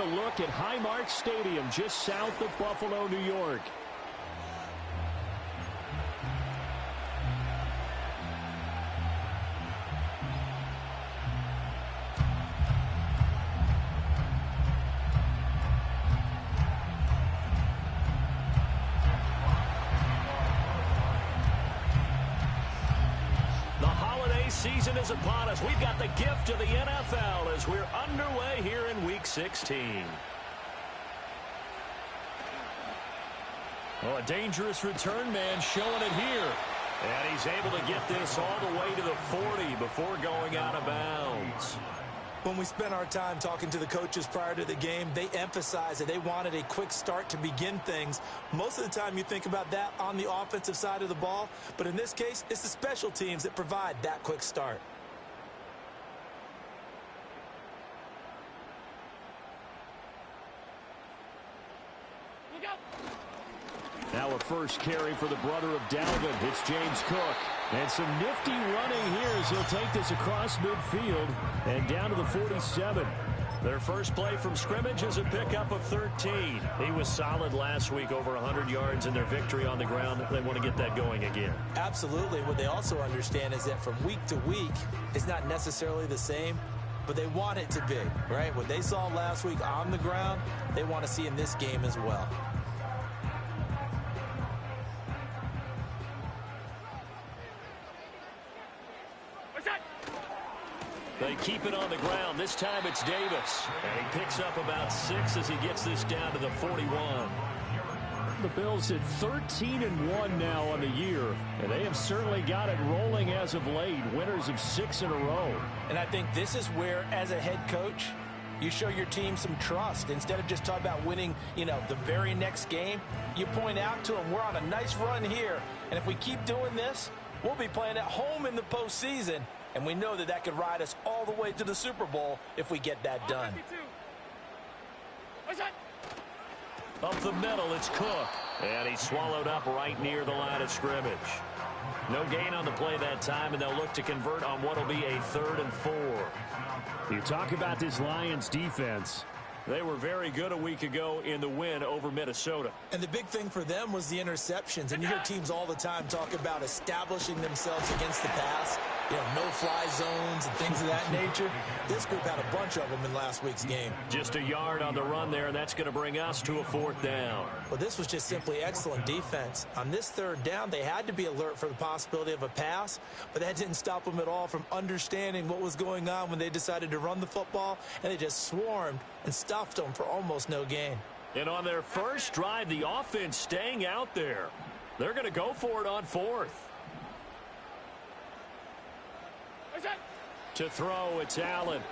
a look at Highmark Stadium just south of Buffalo, New York. Season is upon us. We've got the gift of the NFL as we're underway here in Week 16. Well, a dangerous return man showing it here. And he's able to get this all the way to the 40 before going out of bounds. When we spent our time talking to the coaches prior to the game, they emphasized that they wanted a quick start to begin things. Most of the time you think about that on the offensive side of the ball, but in this case, it's the special teams that provide that quick start. Now a first carry for the brother of Dalvin. It's James Cook. And some nifty running here as he'll take this across midfield and down to the 47. Their first play from scrimmage is a pickup of 13. He was solid last week, over 100 yards in their victory on the ground. They want to get that going again. Absolutely. What they also understand is that from week to week, it's not necessarily the same, but they want it to be, right? What they saw last week on the ground, they want to see in this game as well. They keep it on the ground. This time it's Davis. And he picks up about 6 as he gets this down to the 41. The Bills at 13-1 now on the year. And they have certainly got it rolling as of late. Winners of 6 in a row. And I think this is where, as a head coach, you show your team some trust. Instead of just talking about winning, the very next game, you point out to them, we're on a nice run here. And if we keep doing this, we'll be playing at home in the postseason. And we know that that could ride us all the way to the Super Bowl if we get that done. Up the middle, it's Cook. And he's swallowed up right near the line of scrimmage. No gain on the play that time, and they'll look to convert on what will be a 3rd and 4. You talk about this Lions defense. They were very good a week ago in the win over Minnesota. And the big thing for them was the interceptions. And you hear teams all the time talk about establishing themselves against the pass. No-fly zones and things of that nature. This group had a bunch of them in last week's game. Just a yard on the run there, and that's going to bring us to a 4th down. Well, this was just simply excellent defense. On this 3rd down, they had to be alert for the possibility of a pass, but that didn't stop them at all from understanding what was going on when they decided to run the football, and they just swarmed and stuffed them for almost no gain. And on their first drive, the offense staying out there. They're going to go for it on 4th. To throw, it's Allen.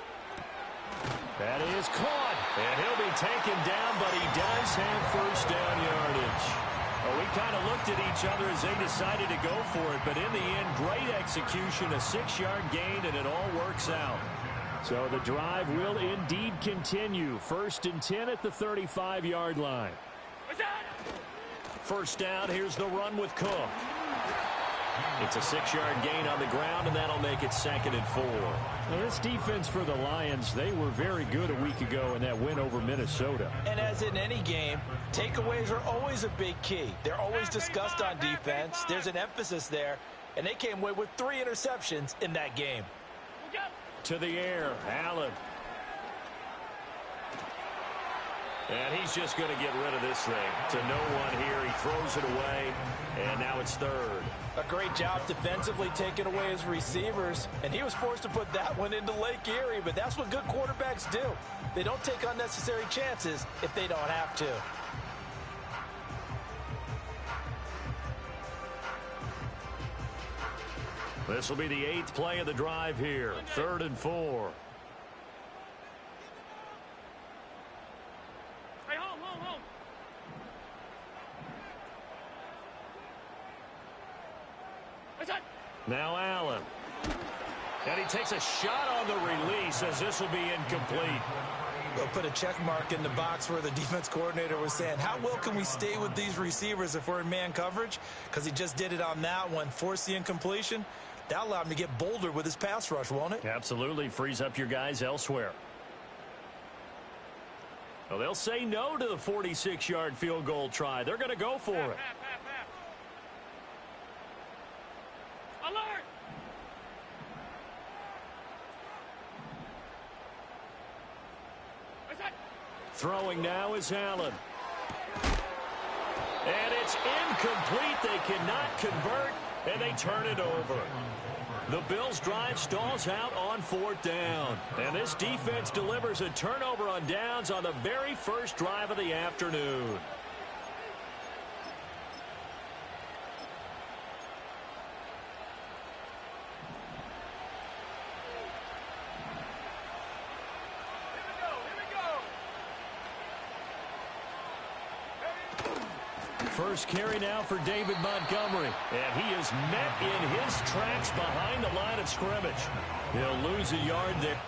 That is caught. And he'll be taken down, but he does have first down yardage. Well, we kind of looked at each other as they decided to go for it, but in the end, great execution, a 6-yard gain, and it all works out. So the drive will indeed continue. 1st and 10 at the 35-yard line. First down, here's the run with Cook. It's a 6-yard gain on the ground, and that'll make it 2nd and 4. Now, this defense for the Lions, they were very good a week ago in that win over Minnesota. And as in any game, takeaways are always a big key. They're always discussed on defense. There's an emphasis there, and they came away with 3 interceptions in that game. To the air, Allen. And he's just going to get rid of this thing. To no one here. He throws it away, and now it's 3rd. A great job defensively taking away his receivers, and he was forced to put that one into Lake Erie, but that's what good quarterbacks do. They don't take unnecessary chances if they don't have to. This will be the 8th play of the drive here. 3rd and 4. Hey, hold. Now Allen. And he takes a shot on the release as this will be incomplete. They'll put a check mark in the box where the defense coordinator was saying, how well can we stay with these receivers if we're in man coverage? Because he just did it on that one, forced the incompletion. That allowed him to get bolder with his pass rush, won't it? Absolutely. Frees up your guys elsewhere. Well, they'll say no to the 46-yard field goal try. They're going to go for it. Alert! Throwing now is Allen. And it's incomplete. They cannot convert, and they turn it over. The Bills' drive stalls out on 4th down. And this defense delivers a turnover on downs on the very first drive of the afternoon. First carry now for David Montgomery. And he is met in his tracks behind the line of scrimmage. He'll lose a yard there.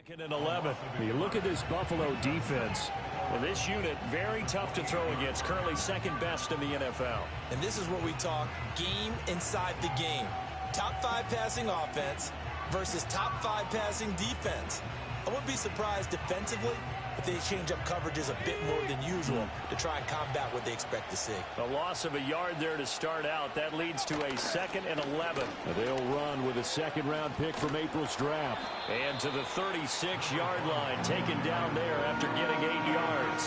Second and 11. You look at this Buffalo defense. Well, this unit, very tough to throw against. Currently second best in the NFL. And this is where we talk game inside the game. Top 5 passing offense versus top 5 passing defense. I wouldn't be surprised defensively if they change up coverages a bit more than usual to try and combat what they expect to see. A loss of a yard there to start out. That leads to a 2nd and 11. They'll run with a second-round pick from April's draft. And to the 36-yard line, taken down there after getting 8 yards.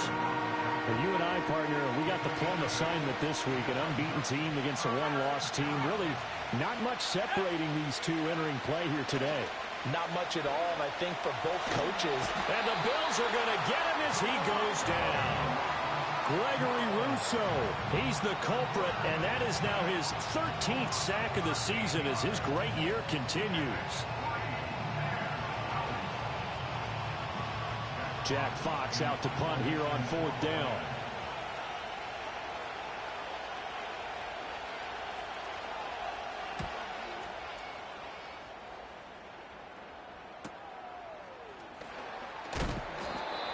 And you and I, partner, we got the plum assignment this week. An unbeaten team against a one-loss team. Really not much separating these two entering play here today. Not much at all, and I think for both coaches. And the Bills are going to get him as he goes down. Gregory Rousseau, he's the culprit, and that is now his 13th sack of the season as his great year continues. Jack Fox out to punt here on 4th down.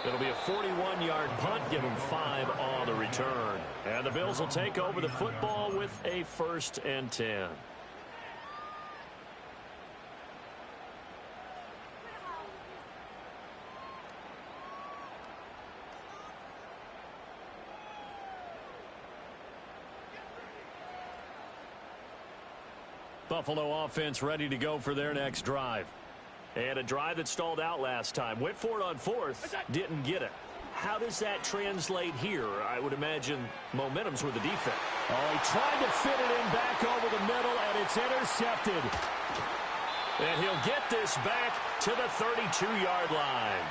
It'll be a 41-yard punt, give him 5 on the return. And the Bills will take over the football with a 1st and 10. Buffalo offense ready to go for their next drive. And a drive that stalled out last time. Went for it on 4th, didn't get it. How does that translate here? I would imagine momentum's with the defense. Oh, he tried to fit it in back over the middle, and it's intercepted. And he'll get this back to the 32-yard line.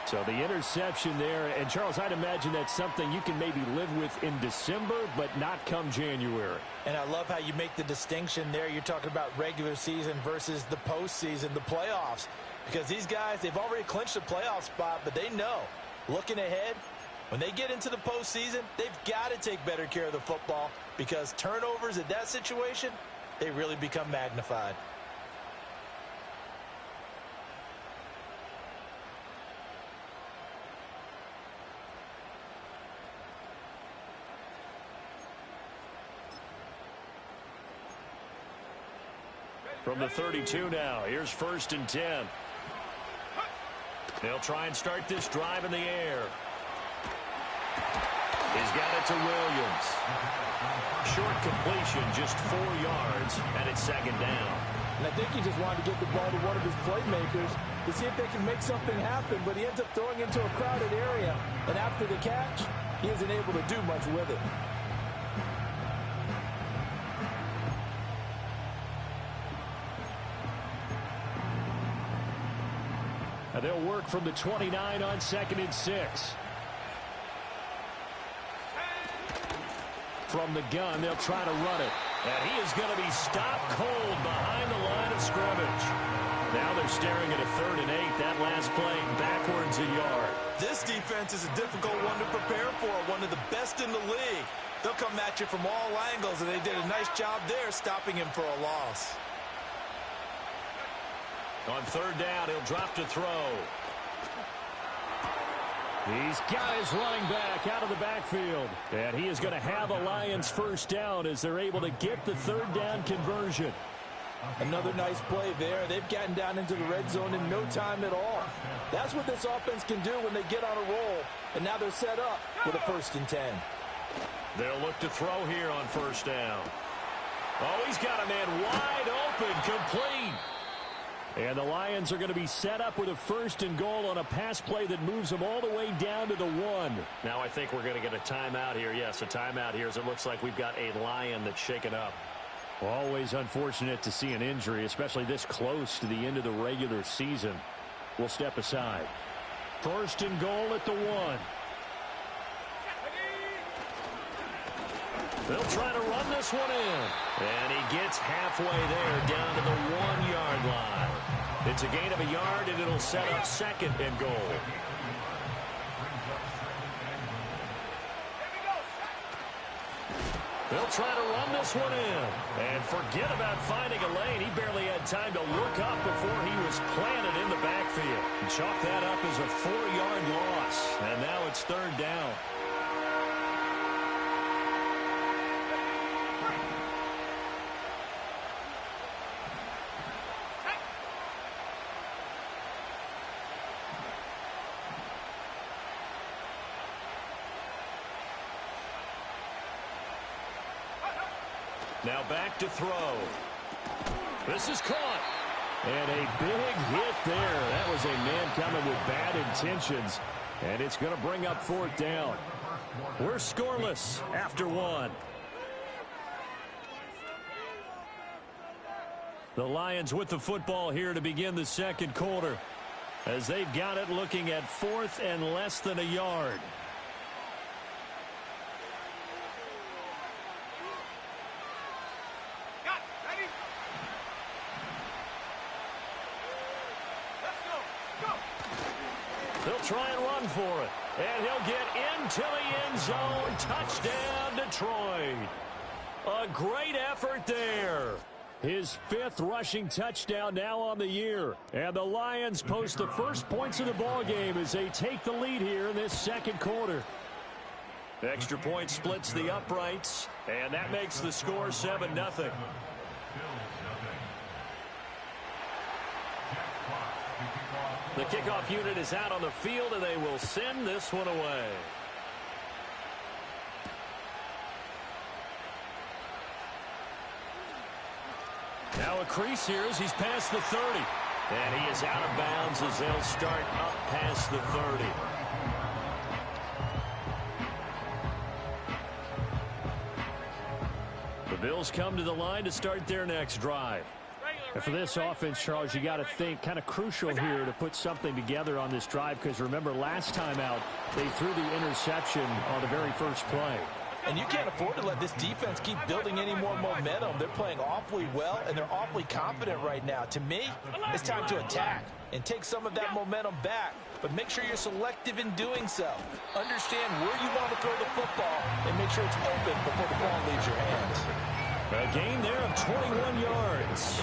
So the interception there, and Charles, I'd imagine that's something you can maybe live with in December, but not come January. And I love how you make the distinction there. You're talking about regular season versus the postseason, the playoffs. Because these guys, they've already clinched a playoff spot, but they know, looking ahead, when they get into the postseason, they've got to take better care of the football because turnovers in that situation, they really become magnified. From the 32 now, here's 1st and 10. They'll try and start this drive in the air. He's got it to Williams. Short completion, just 4 yards, and it's 2nd down. And I think he just wanted to get the ball to one of his playmakers to see if they can make something happen, but he ends up throwing into a crowded area, and after the catch, he isn't able to do much with it. And they'll work from the 29 on 2nd and 6. From the gun, they'll try to run it. And he is going to be stopped cold behind the line of scrimmage. Now they're staring at a 3rd and 8. That last play backwards a yard. This defense is a difficult one to prepare for, one of the best in the league. They'll come at you from all angles, and they did a nice job there stopping him for a loss. On 3rd down, he'll drop to throw. He's got his running back out of the backfield. And he is going to have a Lions first down as they're able to get the 3rd down conversion. Another nice play there. They've gotten down into the red zone in no time at all. That's what this offense can do when they get on a roll. And now they're set up with a 1st and 10. They'll look to throw here on 1st down. Oh, he's got a man wide open, complete. And the Lions are going to be set up with a 1st and goal on a pass play that moves them all the way down to the 1. Now I think we're going to get a timeout here. Yes, a timeout here as it looks like we've got a Lion that's shaken up. Always unfortunate to see an injury, especially this close to the end of the regular season. We'll step aside. 1st and goal at the 1. They'll try to run this one in. And he gets halfway there down to the 1-yard line. It's a gain of a yard, and it'll set up 2nd and goal. They'll try to run this one in. And forget about finding a lane. He barely had time to look up before he was planted in the backfield. Chalk that up as a 4-yard loss. And now it's 3rd down. Now back to throw. This is caught. And a big hit there. That was a man coming with bad intentions. And it's going to bring up 4th down. We're scoreless after 1. The Lions with the football here to begin the 2nd quarter. As they've got it looking at 4th and less than a yard. They'll try and run for it. And he'll get into the end zone. Touchdown, Detroit. A great effort there. His 5th rushing touchdown now on the year. And the Lions post the first points of the ball game as they take the lead here in this 2nd quarter. Extra point splits the uprights. And that makes the score 7-0. The kickoff unit is out on the field, and they will send this one away. Now a crease here as he's past the 30. And he is out of bounds as they'll start up past the 30. The Bills come to the line to start their next drive. And for this offense, Charles, you got to think kind of crucial here to put something together on this drive, because remember last time out they threw the interception on the very first play. And you can't afford to let this defense keep building any more momentum. They're playing awfully well, and they're awfully confident right now. To me, it's time to attack and take some of that momentum back. But make sure you're selective in doing so. Understand where you want to throw the football and make sure it's open before the ball leaves your hands. A gain there of 21 yards.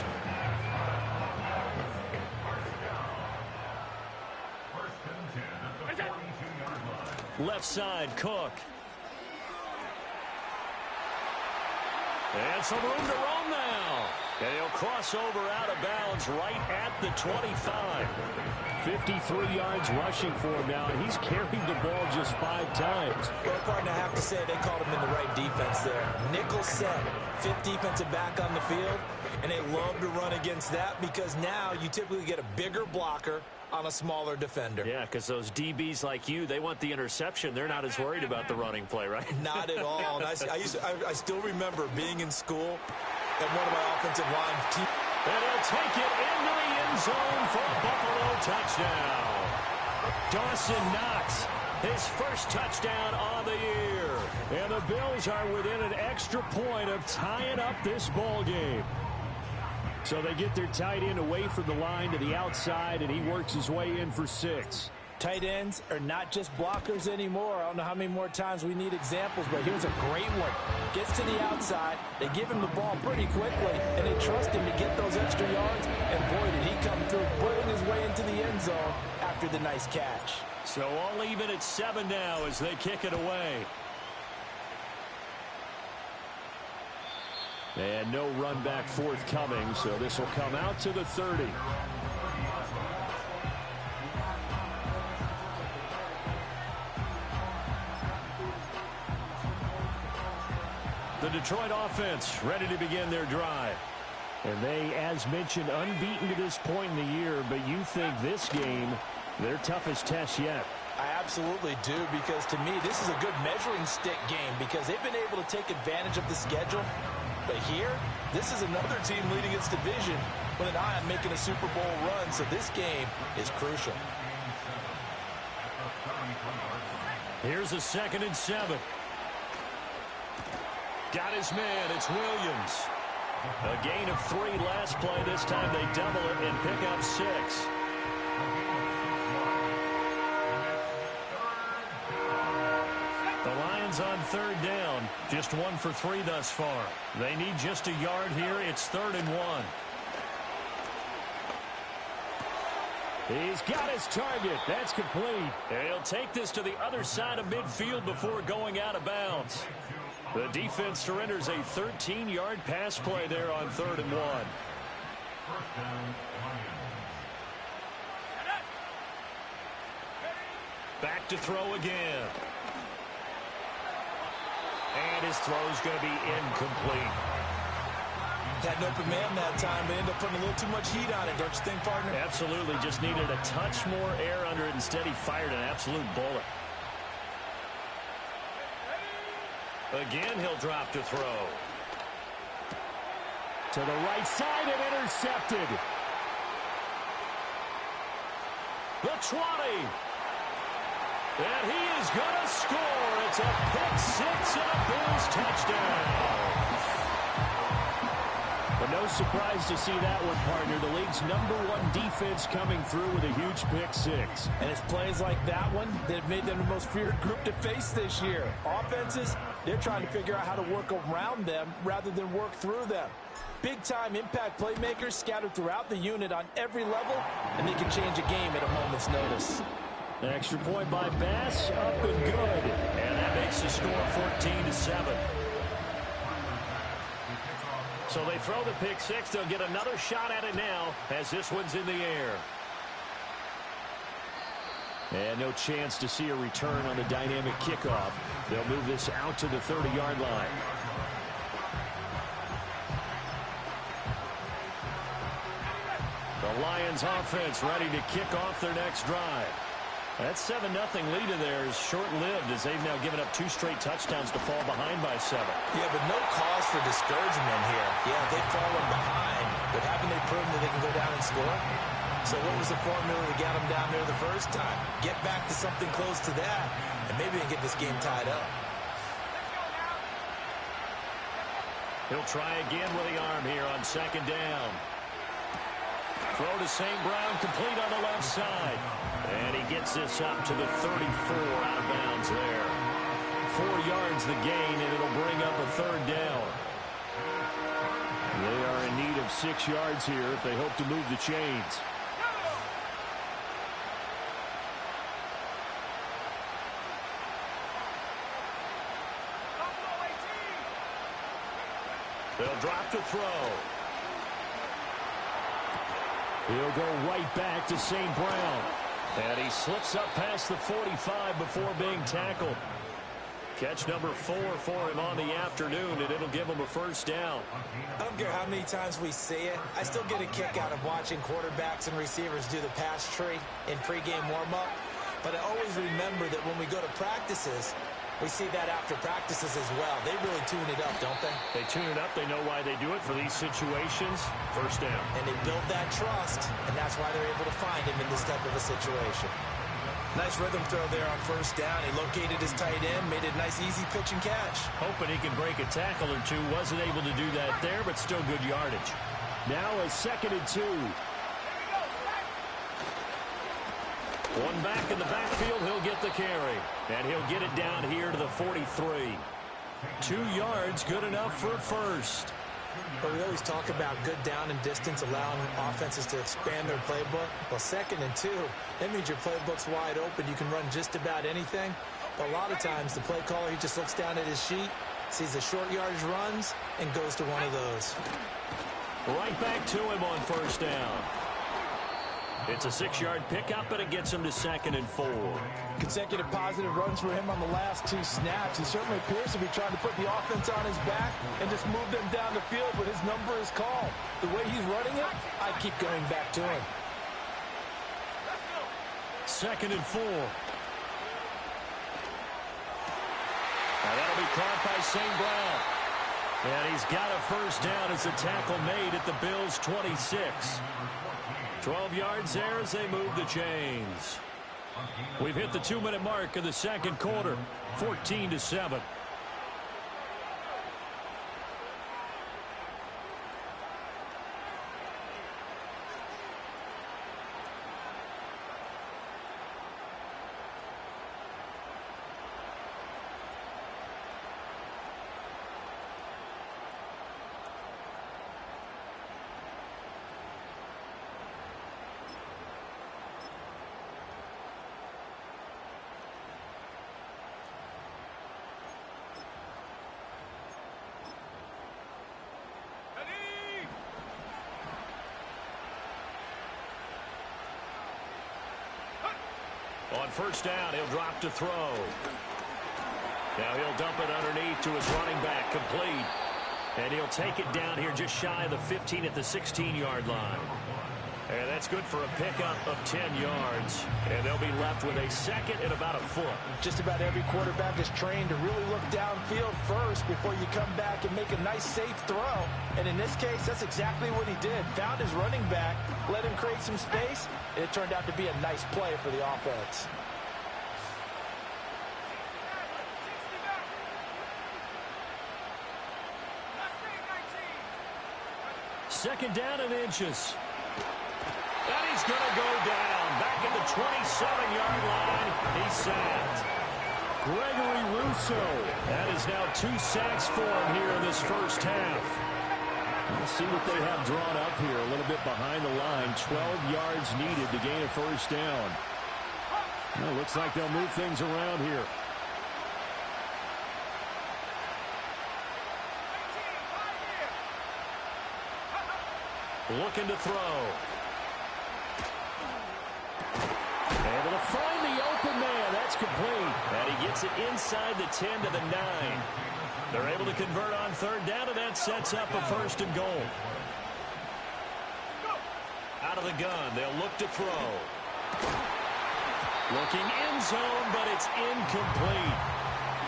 Left side, Cook. And some room to roam now. And he'll cross over out of bounds right at the 25. 53 yards rushing for him now, and he's carried the ball just 5 times. Well, partner, I have to say they called him in the right defense there. Nickel set, 5th defensive back on the field, and they love to run against that because now you typically get a bigger blocker on a smaller defender. Yeah, because those DBs like you, they want the interception. They're not as worried about the running play, right? Not at all. And I still remember being in school and one of my offensive line teams. And he'll take it into the end zone for a Buffalo touchdown. Dawson Knox His first touchdown on the year. And the Bills are within an extra point of tying up this ball game. So they get their tight end away from the line to the outside, and he works his way in for 6. Tight ends are not just blockers anymore. I don't know how many more times we need examples, but here's a great one. Gets to the outside, they give him the ball pretty quickly, and they trust him to get those extra yards, and boy, did he come through, pulling his way into the end zone after the nice catch. So all even at 7 now as they kick it away. And no run back forthcoming, so this will come out to the 30. The Detroit offense ready to begin their drive. And they, as mentioned, unbeaten to this point in the year, but you think this game, their toughest test yet. I absolutely do, because to me, this is a good measuring stick game because they've been able to take advantage of the schedule. But here, this is another team leading its division with an eye on making a Super Bowl run, so this game is crucial. Here's a 2nd and 7. Got his man. It's Williams. A gain of 3 last play. This time they double it and pick up 6. The Lions on 3rd down. Just 1 for 3 thus far. They need just a yard here. It's 3rd and 1. He's got his target. That's complete. And he'll take this to the other side of midfield before going out of bounds. The defense surrenders a 13-yard pass play there on 3rd and 1. Back to throw again. And his throw's going to be incomplete. Had an open man that time, but ended up putting a little too much heat on it, don't you think, partner? Absolutely. Just needed a touch more air under it. Instead, he fired an absolute bullet. Again, he'll drop to throw. To the right side and intercepted. The 20. And he is going to score. It's a pick 6 and a Bills touchdown. But no surprise to see that one, partner. The league's #1 defense coming through with a huge pick 6. And it's plays like that one that have made them the most feared group to face this year. Offenses, they're trying to figure out how to work around them rather than work through them. Big-time impact playmakers scattered throughout the unit on every level, and they can change a game at a moment's notice. An extra point by Bass, up and good. And that makes the score 14-7. So they throw the pick 6. They'll get another shot at it now as this one's in the air. And no chance to see a return on the dynamic kickoff. They'll move this out to the 30-yard line. The Lions offense ready to kick off their next drive. That 7-0 lead of theirs short-lived as they've now given up 2 straight touchdowns to fall behind by 7. Yeah, but no cause for discouragement here. Yeah, they've fallen behind, but haven't they proven that they can go down and score? So what was the formula that got them down there the first time? Get back to something close to that, and maybe they can get this game tied up. He'll try again with the arm here on 2nd down. Throw to St. Brown, complete on the left side. And he gets this up to the 34, out of bounds there. 4 yards the gain, and it'll bring up a 3rd down. They are in need of 6 yards here if they hope to move the chains. They'll drop to throw. He'll go right back to St. Brown. And he slips up past the 45 before being tackled. Catch number 4 for him on the afternoon, and it'll give him a 1st down. I don't care how many times we see it. I still get a kick out of watching quarterbacks and receivers do the pass tree in pregame warm-up. But I always remember that when we go to practices, we see that after practices as well. They really tune it up, don't they? They tune it up. They know why they do it for these situations. 1st down. And they build that trust, and that's why they're able to find him in this type of a situation. Nice rhythm throw there on first down. He located his tight end, made it a nice, easy pitch and catch. Hoping he can break a tackle or two. Wasn't able to do that there, but still good yardage. Now a 2nd and 2. One back in the backfield. He'll get the carry. And he'll get it down here to the 43. 2 yards, good enough for a first. But we always talk about good down and distance, allowing offenses to expand their playbook. Well, 2nd and 2, that means your playbook's wide open. You can run just about anything. But a lot of times, the play caller, he just looks down at his sheet, sees the short yardage runs, and goes to one of those. Right back to him on first down. It's a 6-yard pickup, and it gets him to 2nd and 4. Consecutive positive runs for him on the last 2 snaps. He certainly appears to be trying to put the offense on his back and just move them down the field, but his number is called. The way he's running it, I keep going back to him. 2nd and 4. Now that'll be caught by St. Brown. And he's got a first down as the tackle made at the Bills' 26. 12 yards there as they move the chains. We've hit the 2-minute mark of the 2nd quarter. 14-7. On first down, he'll drop to throw. Now he'll dump it underneath to his running back, complete. And he'll take it down here just shy of the 15 at the 16-yard line. And that's good for a pickup of 10 yards. And they'll be left with a 2nd and about a foot. Just about every quarterback is trained to really look downfield first before you come back and make a nice, safe throw. And in this case, that's exactly what he did. Found his running back, let him create some space, and it turned out to be a nice play for the offense. Second down and inches. And he's going to go down. Back at the 27-yard line. He's sacked. Gregory Rousseau. That is now 2 sacks for him here in this first half. We'll see what they have drawn up here. A little bit behind the line. 12 yards needed to gain a first down. Well, looks like they'll move things around here. Looking to throw. Able to find the open man. That's complete. And he gets it inside the 10 to the 9. They're able to convert on third down, and that sets up a 1st and goal. Out of the gun, they'll look to throw. Looking end zone, but it's incomplete.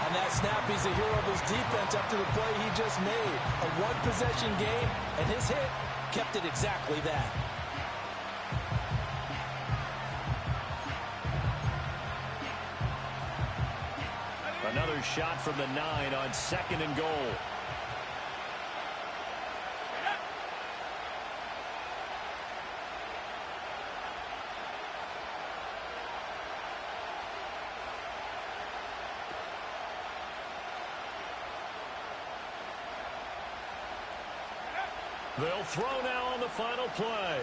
On that snap, he's a hero of his defense after the play he just made. A one-possession game, and his hit kept it exactly that. Another shot from the 9 on 2nd and goal. They'll throw now on the final play.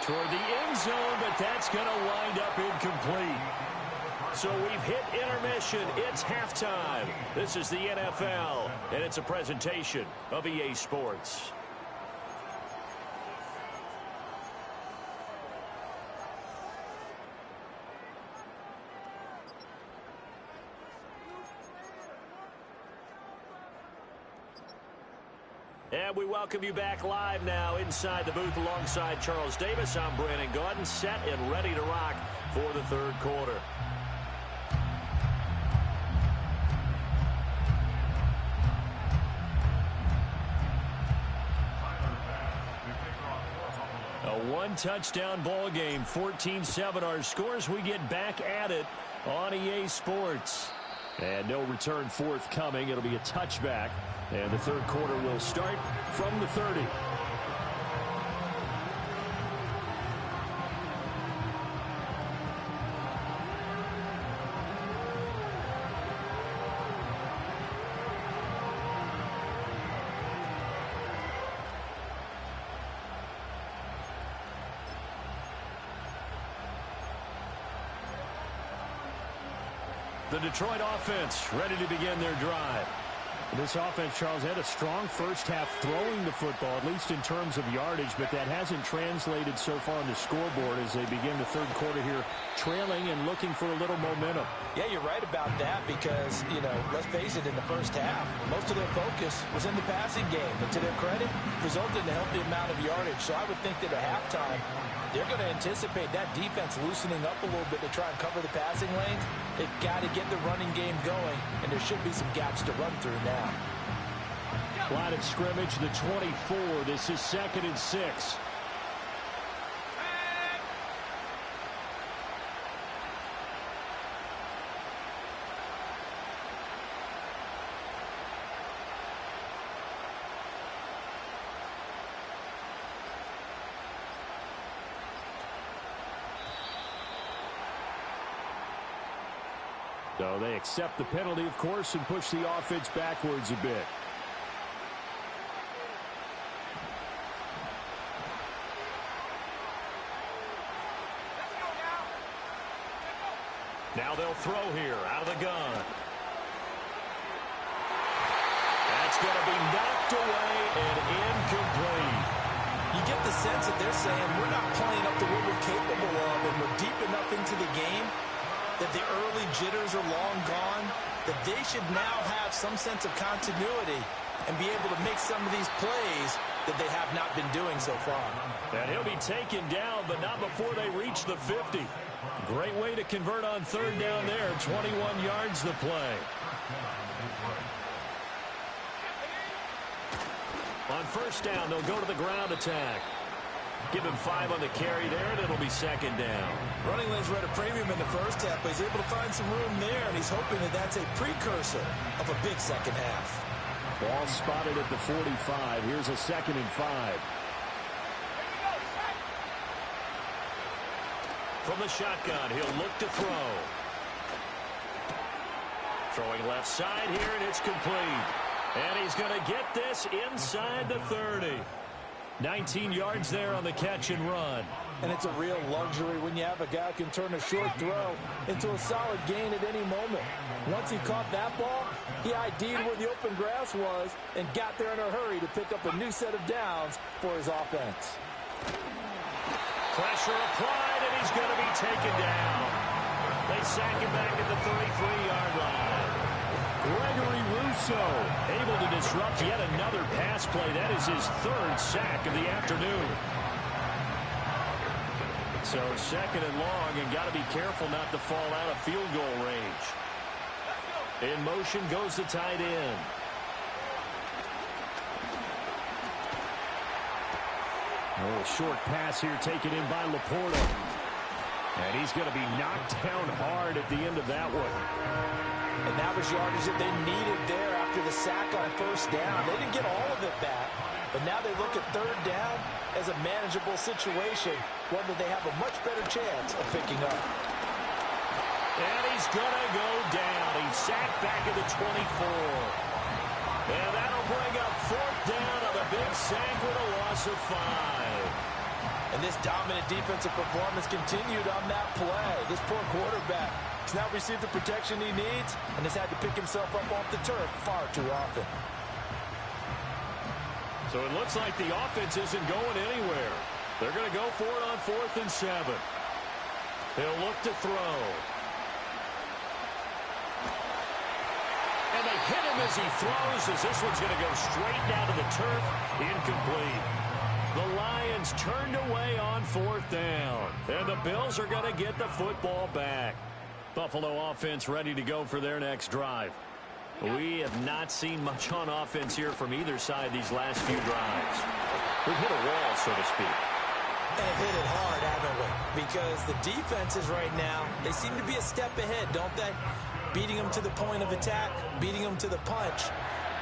Toward the end zone, but that's going to wind up incomplete. So we've hit intermission. It's halftime. This is the NFL, and it's a presentation of EA Sports. And we welcome you back live now inside the booth alongside Charles Davis. I'm Brandon Gaudin, set and ready to rock for the third quarter. A one-touchdown ball game, 14-7 our scores. We get back at it on EA Sports. And no return forthcoming. It'll be a touchback. And the third quarter will start from the 30. The Detroit offense ready to begin their drive. This offense, Charles, had a strong first half throwing the football, at least in terms of yardage, but that hasn't translated so far on the scoreboard as they begin the third quarter here, trailing and looking for a little momentum. Yeah, you're right about that because, let's face it, in the first half, most of their focus was in the passing game. And to their credit, resulted in a healthy amount of yardage. So I would think that at halftime, they're going to anticipate that defense loosening up a little bit to try and cover the passing lanes. They've got to get the running game going, and there should be some gaps to run through now. Line of scrimmage, the 24. This is 2nd and 6. So they accept the penalty, of course, and push the offense backwards a bit. Now they'll throw here out of the gun. That's going to be knocked away and incomplete. You get the sense that they're saying we're not playing up to what we're capable of, and we're deep enough into the game that the early jitters are long gone, that they should now have some sense of continuity and be able to make some of these plays that they have not been doing so far. And he'll be taken down, but not before they reach the 50. Great way to convert on third down there. 21 yards the play. On first down, they'll go to the ground attack. Give him 5 on the carry there, and it'll be 2nd down. Running lanes were at a premium in the first half, but he's able to find some room there, and he's hoping that that's a precursor of a big second half. Ball spotted at the 45. Here's a 2nd and 5. From the shotgun, he'll look to throw. Throwing left side here, and it's complete. And he's going to get this inside the 30. 19 yards there on the catch and run. And it's a real luxury when you have a guy who can turn a short throw into a solid gain at any moment. Once he caught that ball, he ID'd where the open grass was and got there in a hurry to pick up a new set of downs for his offense. Pressure applied, and he's going to be taken down. They sack him back at the 33-yard line. Gregory Rousseau able to disrupt yet another pass play. That is his 3rd sack of the afternoon. So 2nd and long, and got to be careful not to fall out of field goal range. In motion goes the tight end. A little short pass here taken in by Laporta. And he's going to be knocked down hard at the end of that one. And that was yardage that they needed there after the sack on first down. They didn't get all of it back, but now they look at third down as a manageable situation, one that they have a much better chance of picking up. And he's going to go down. He's sacked back at the 24. And that'll bring up 4th down on a big sack with a loss of 5. And this dominant defensive performance continued on that play. This poor quarterback has now received the protection he needs and has had to pick himself up off the turf far too often. So it looks like the offense isn't going anywhere. They're going to go for it on 4th and 7. He'll look to throw. And they hit him as he throws, as this one's going to go straight down to the turf. Incomplete. The Lions turned away on 4th down. And the Bills are going to get the football back. Buffalo offense ready to go for their next drive. We have not seen much on offense here from either side these last few drives. We've hit a wall, so to speak. And have hit it hard, haven't we? Because the defenses right now, they seem to be a step ahead, don't they? Beating them to the point of attack, beating them to the punch.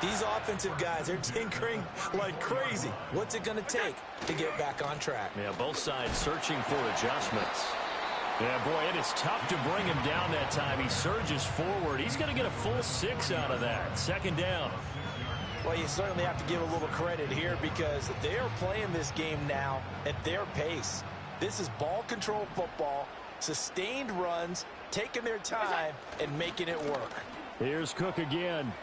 These offensive guys are tinkering like crazy. What's it going to take to get back on track? Yeah, both sides searching for adjustments. Yeah, boy, it is tough to bring him down that time. He surges forward. He's going to get a full 6 out of that. Second down. Well, you certainly have to give a little credit here because they are playing this game now at their pace. This is ball control football, sustained runs, taking their time, and making it work. Here's Cook again.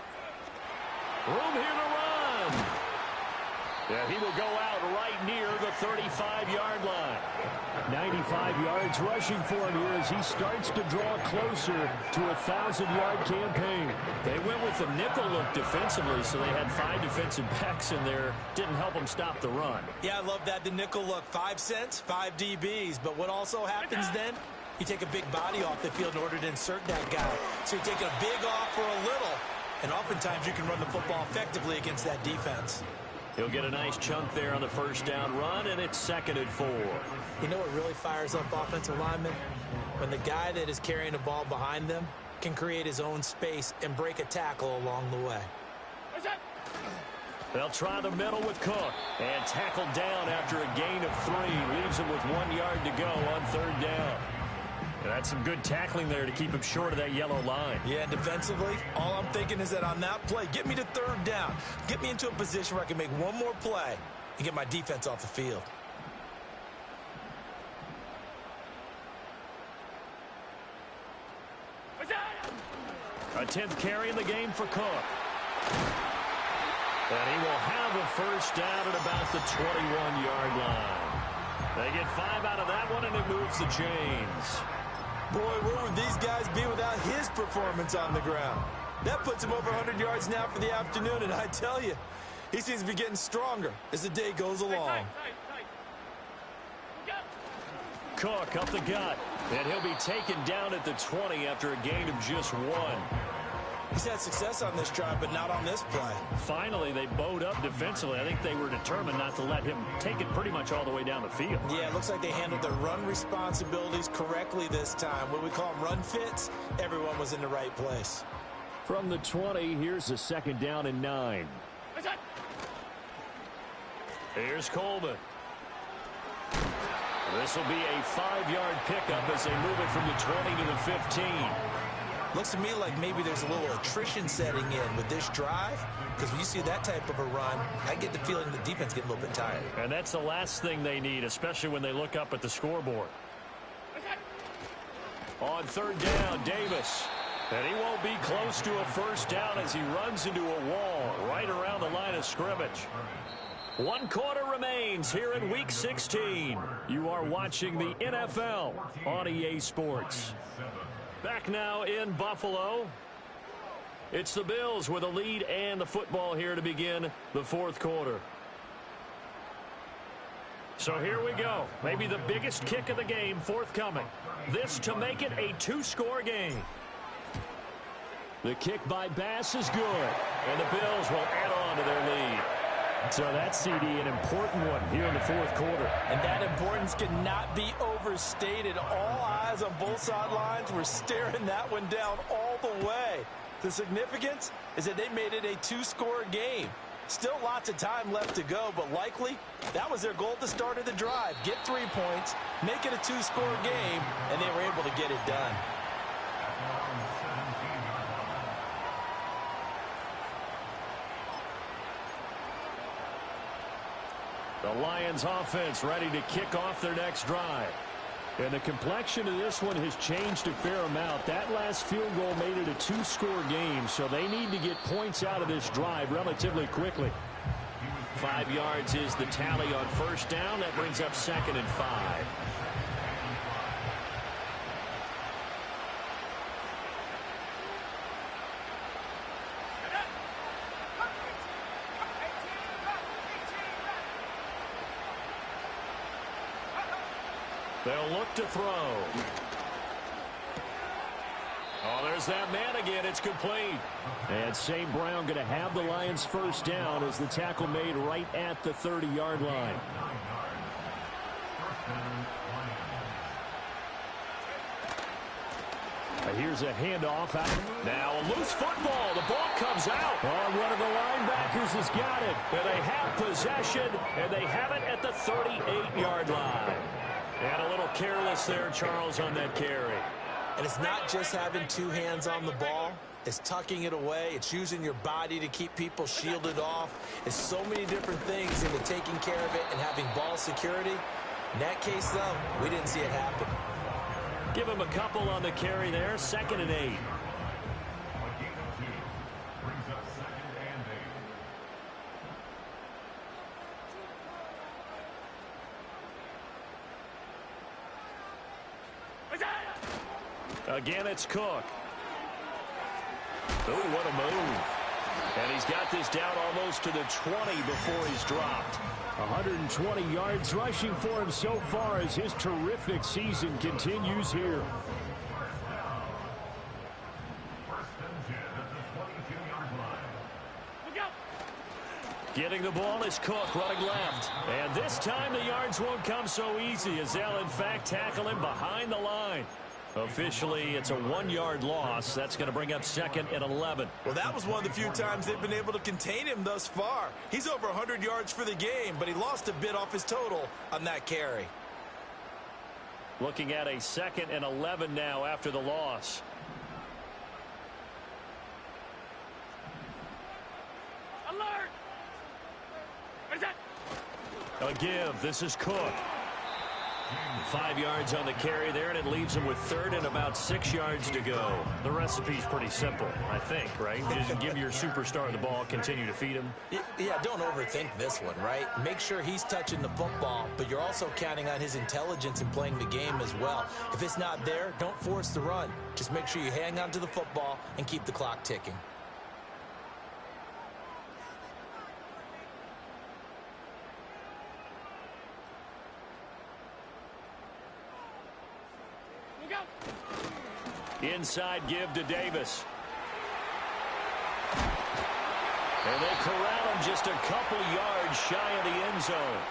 Room here to run. Yeah, he will go out right near the 35-yard line. 95 yards rushing for him here as he starts to draw closer to a 1,000-yard campaign. They went with the nickel look defensively, so they had 5 defensive backs in there. Didn't help them stop the run. Yeah, I love that, the nickel look. 5 cents, 5 DBs. But what also happens then? You take a big body off the field in order to insert that guy. So you're taking a big off for a little. And oftentimes you can run the football effectively against that defense. He'll get a nice chunk there on the first down run, and it's 2nd and 4. You know what really fires up offensive linemen? When the guy that is carrying the ball behind them can create his own space and break a tackle along the way. They'll try the middle with Cook. And tackled down after a gain of 3. Leaves him with 1 yard to go on 3rd down. And that's some good tackling there to keep him short of that yellow line. Yeah, defensively, all I'm thinking is that on that play, get me to 3rd down. Get me into a position where I can make one more play and get my defense off the field. A 10th carry in the game for Cook. And he will have a first down at about the 21-yard line. They get 5 out of that one, and it moves the chains. Boy, where would these guys be without his performance on the ground? That puts him over 100 yards now for the afternoon, and I tell you, he seems to be getting stronger as the day goes along. Cook up the gut, and he'll be taken down at the 20 after a gain of just 1. He's had success on this drive, but not on this play. Finally, they bowed up defensively. I think they were determined not to let him take it pretty much all the way down the field. Yeah, it looks like they handled their run responsibilities correctly this time. What we call them run fits, everyone was in the right place. From the 20, here's a 2nd down and 9. Here's Coleman. This will be a 5-yard pickup as they move it from the 20 to the 15. Looks to me like maybe there's a little attrition setting in with this drive, because when you see that type of a run, I get the feeling the defense getting a little bit tired. And that's the last thing they need, especially when they look up at the scoreboard. On 3rd down, Davis. And he won't be close to a first down as he runs into a wall right around the line of scrimmage. 1 quarter remains here in Week 16. You are watching the NFL on EA Sports. Back now in Buffalo. It's the Bills with a lead and the football here to begin the 4th quarter. So here we go. Maybe the biggest kick of the game forthcoming. This to make it a 2-score game. The kick by Bass is good. And the Bills will add on to their lead. So that's, CD, an important one here in the 4th quarter. And that importance cannot be overstated. All eyes on both sidelines were staring that one down all the way. The significance is that they made it a 2-score game. Still lots of time left to go, but likely that was their goal at the start of the drive. Get 3 points, make it a 2-score game, and they were able to get it done. The Lions offense ready to kick off their next drive. And the complexion of this one has changed a fair amount. That last field goal made it a 2-score game, so they need to get points out of this drive relatively quickly. 5 yards is the tally on first down. That brings up 2nd and 5. They'll look to throw. Oh, there's that man again. It's complete. And St. Brown going to have the Lions first down as the tackle made right at the 30-yard line. Here's a handoff. Now a loose football. The ball comes out. Oh, one of the linebackers has got it. And they have possession, and they have it at the 38-yard line. And a little careless there, Charles, on that carry. And it's not just having two hands on the ball. It's tucking it away. It's using your body to keep people shielded off. It's so many different things into taking care of it and having ball security. In that case, though, we didn't see it happen. Give him a couple on the carry there. 2nd and 8. Again, it's Cook. Oh, what a move. And he's got this down almost to the 20 before he's dropped. 120 yards rushing for him so far as his terrific season continues here. Getting the ball is Cook running left. And this time the yards won't come so easy as they'll, in fact, tackle him behind the line. Officially, it's a 1-yard loss. That's going to bring up 2nd and 11. Well, that was one of the few times they've been able to contain him thus far. He's over 100 yards for the game, but he lost a bit off his total on that carry. Looking at a 2nd and 11 now after the loss. Alert! Where's that? A give. This is Cook. 5 yards on the carry there, and it leaves him with 3rd and about 6 yards to go. The recipe's pretty simple, I think, right? Just give your superstar the ball, continue to feed him. Yeah, don't overthink this one, right? Make sure he's touching the football, but you're also counting on his intelligence in playing the game as well. If it's not there, don't force the run. Just make sure you hang on to the football and keep the clock ticking. Inside give to Davis. And they corral him just a couple yards shy of the end zone.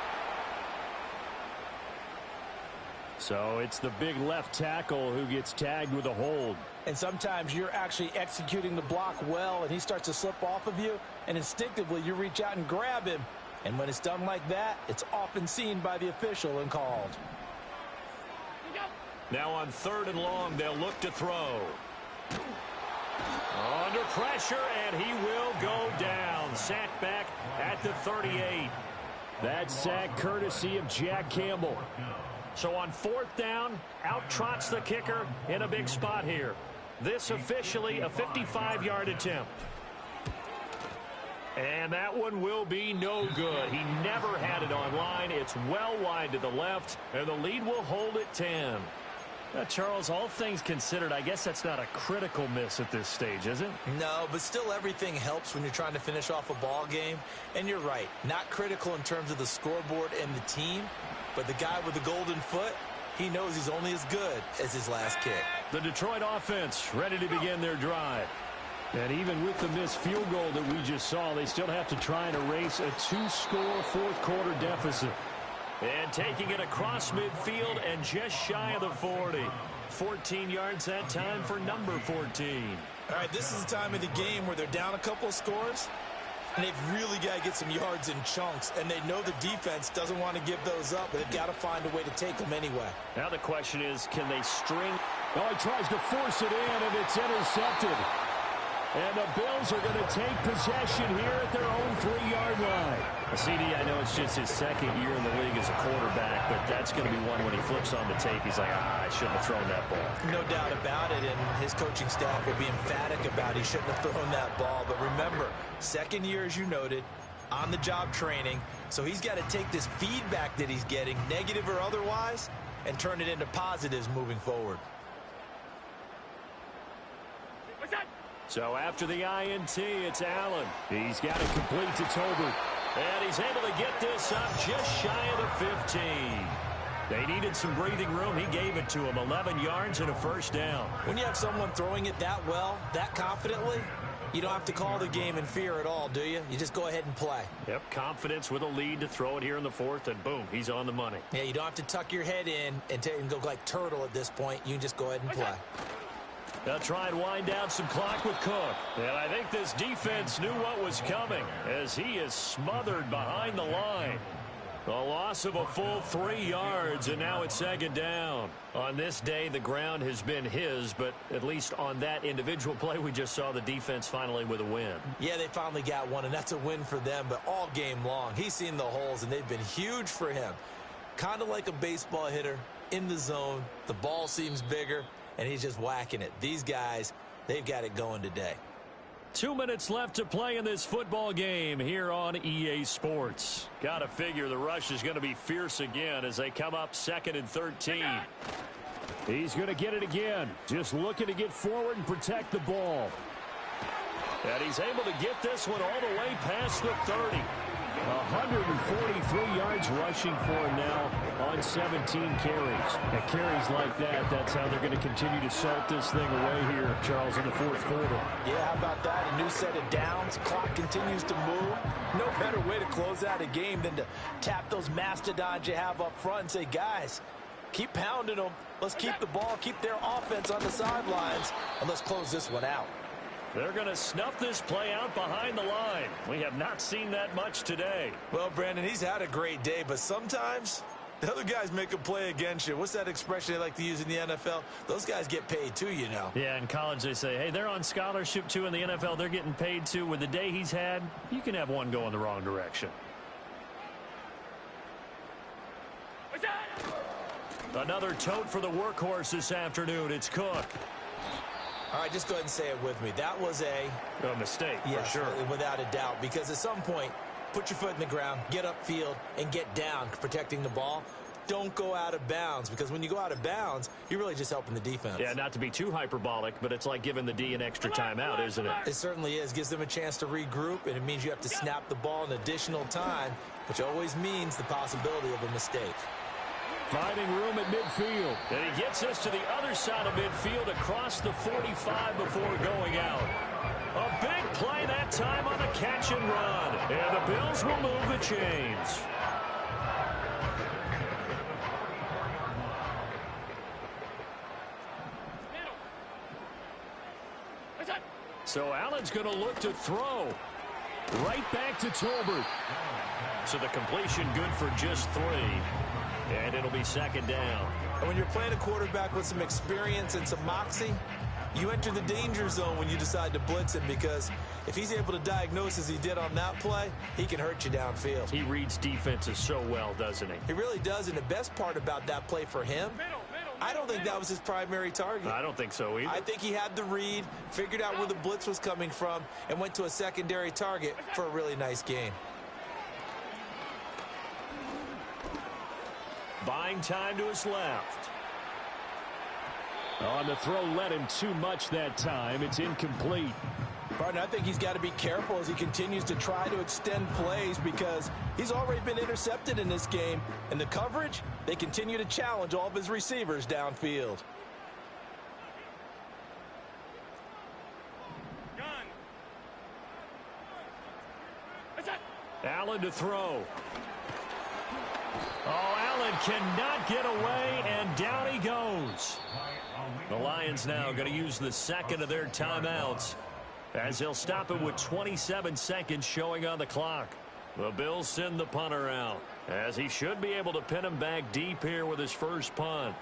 So it's the big left tackle who gets tagged with a hold. And sometimes you're actually executing the block well, and he starts to slip off of you, and instinctively you reach out and grab him. And when it's done like that, it's often seen by the official and called. Now on 3rd and long, they'll look to throw. Under pressure, and he will go down. Sacked back at the 38. That sack courtesy of Jack Campbell. So on 4th down, out trots the kicker in a big spot here. This officially a 55-yard attempt. And that one will be no good. He never had it on line. It's well wide to the left, and the lead will hold at 10. Charles, all things considered, I guess that's not a critical miss at this stage, is it? No, but still everything helps when you're trying to finish off a ball game. And you're right, not critical in terms of the scoreboard and the team, but the guy with the golden foot, he knows he's only as good as his last kick. The Detroit offense ready to begin their drive. And even with the missed field goal that we just saw, they still have to try and erase a 2-score fourth-quarter deficit. And taking it across midfield and just shy of the 40. 14 yards that time for number 14. All right, this is the time of the game where they're down a couple of scores, and they've really got to get some yards in chunks, and they know the defense doesn't want to give those up, but they've got to find a way to take them anyway. Now the question is, can they string? Oh, he tries to force it in, and it's intercepted. And the Bills are going to take possession here at their own 3-yard line. CD, I know it's just his 2nd year in the league as a quarterback, but that's going to be one when he flips on the tape. He's like, I shouldn't have thrown that ball. No doubt about it, and his coaching staff will be emphatic about he shouldn't have thrown that ball. But remember, 2nd year, as you noted, on-the-job training. So he's got to take this feedback that he's getting, negative or otherwise, and turn it into positives moving forward. What's that? So after the INT, it's Allen. He's got it complete to Tolbert. And he's able to get this up just shy of the 15. They needed some breathing room. He gave it to him. 11 yards and a first down. When you have someone throwing it that well, that confidently, you don't have to call the game in fear at all, do you? You just go ahead and play. Yep, confidence with a lead to throw it here in the fourth, and boom, he's on the money. Yeah, you don't have to tuck your head in and go like turtle at this point. You can just go ahead and play. They'll try and wind down some clock with Cook. And I think this defense knew what was coming as he is smothered behind the line. A loss of a full 3 yards, and now it's second down. On this day, the ground has been his, but at least on that individual play, we just saw the defense finally with a win. Yeah, they finally got one, and that's a win for them, but all game long, he's seen the holes, and they've been huge for him. Kind of like a baseball hitter in the zone. The ball seems bigger, and he's just whacking it. These guys, they've got it going today. 2 minutes left to play in this football game here on EA Sports. Got to figure the rush is going to be fierce again as they come up 2nd and 13. He's going to get it again. Just looking to get forward and protect the ball. And he's able to get this one all the way past the 30. 143 yards rushing for him now on 17 carries. And carries like that, that's how they're going to continue to salt this thing away here, Charles, in the fourth quarter. Yeah, how about that? A new set of downs. Clock continues to move. No better way to close out a game than to tap those mastodons you have up front and say, guys, keep pounding them. Let's keep the ball, keep their offense on the sidelines, and let's close this one out. They're going to snuff this play out behind the line. We have not seen that much today. Well, Brandon, he's had a great day, but sometimes the other guys make a play against you. What's that expression they like to use in the NFL? Those guys get paid too, you know. Yeah, in college they say, hey, they're on scholarship too. In the NFL, they're getting paid too. With the day he's had, you can have one going the wrong direction. Another tote for the workhorse this afternoon. It's Cook. All right, just go ahead and say it with me. That was a mistake, yes, for sure. Without a doubt, because at some point, put your foot in the ground, get upfield, and get down, protecting the ball. Don't go out of bounds, because when you go out of bounds, you're really just helping the defense. Yeah, not to be too hyperbolic, but it's like giving the D an extra timeout, isn't it? It certainly is. Gives them a chance to regroup, and it means you have to snap the ball an additional time, which always means the possibility of a mistake. Finding room at midfield. And he gets us to the other side of midfield across the 45 before going out. A big play that time on the catch and run. And the Bills will move the chains. So Allen's going to look to throw. Right back to Tolbert. So the completion good for just 3. And it'll be second down. And when you're playing a quarterback with some experience and some moxie, you enter the danger zone when you decide to blitz him, because if he's able to diagnose as he did on that play, he can hurt you downfield. He reads defenses so well, doesn't he? He really does, and the best part about that play for him, I don't think that was his primary target. I don't think so either. I think he had the read, figured out where the blitz was coming from, and went to a secondary target for a really nice gain. Buying time to his left. On the throw, led him too much that time. It's incomplete. Partner, I think he's got to be careful as he continues to try to extend plays, because he's already been intercepted in this game. And the coverage, they continue to challenge all of his receivers downfield. Allen to throw. Oh, Allen cannot get away, and down he goes. The Lions now going to use the second of their timeouts, as they'll stop it with 27 seconds showing on the clock. The Bills send the punter out, as he should be able to pin him back deep here with his first punt.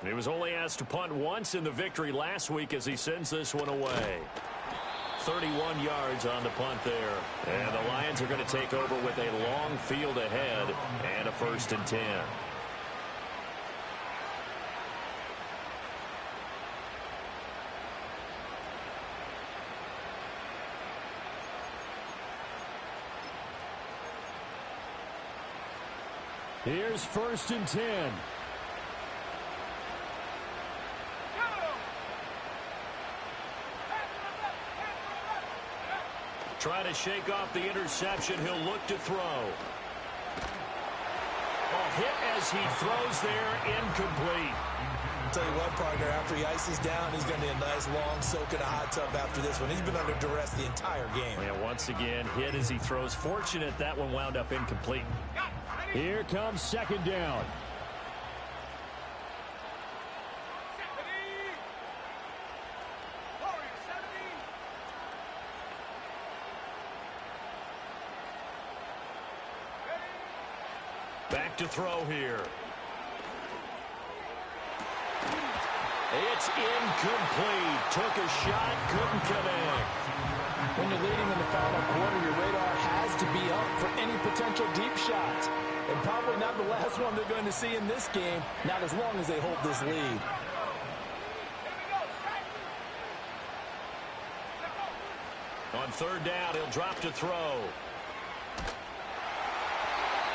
He was only asked to punt once in the victory last week as he sends this one away. 31 yards on the punt there. And the Lions are going to take over with a long field ahead and a 1st and 10. Here's 1st and 10. Trying to shake off the interception. He'll look to throw. hit as he throws there, incomplete. I'll tell you what, partner, after he ices down, he's going to need a nice long soak in a hot tub after this one. He's been under duress the entire game. And once again, hit as he throws. Fortunate that one wound up incomplete. Here comes second down. Back to throw here. It's incomplete. Took a shot, couldn't connect. When you're leading in the final quarter, your radar has to be up for any potential deep shots. And probably not the last one they're going to see in this game, not as long as they hold this lead. On third down, he'll drop to throw.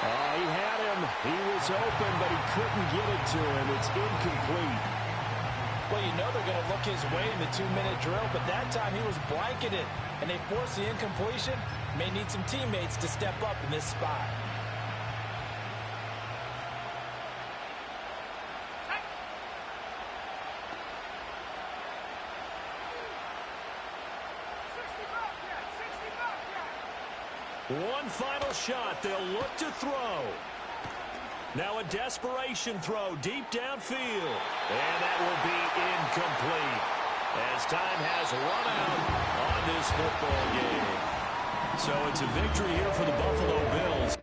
He had him. He was open, but he couldn't get it to him. It's incomplete. Well, you know they're going to look his way in the 2-minute drill, but that time he was blanketed, and they forced the incompletion. May need some teammates to step up in this spot. One final shot. They'll look to throw. Now a desperation throw deep downfield. And that will be incomplete as time has run out on this football game. So it's a victory here for the Buffalo Bills.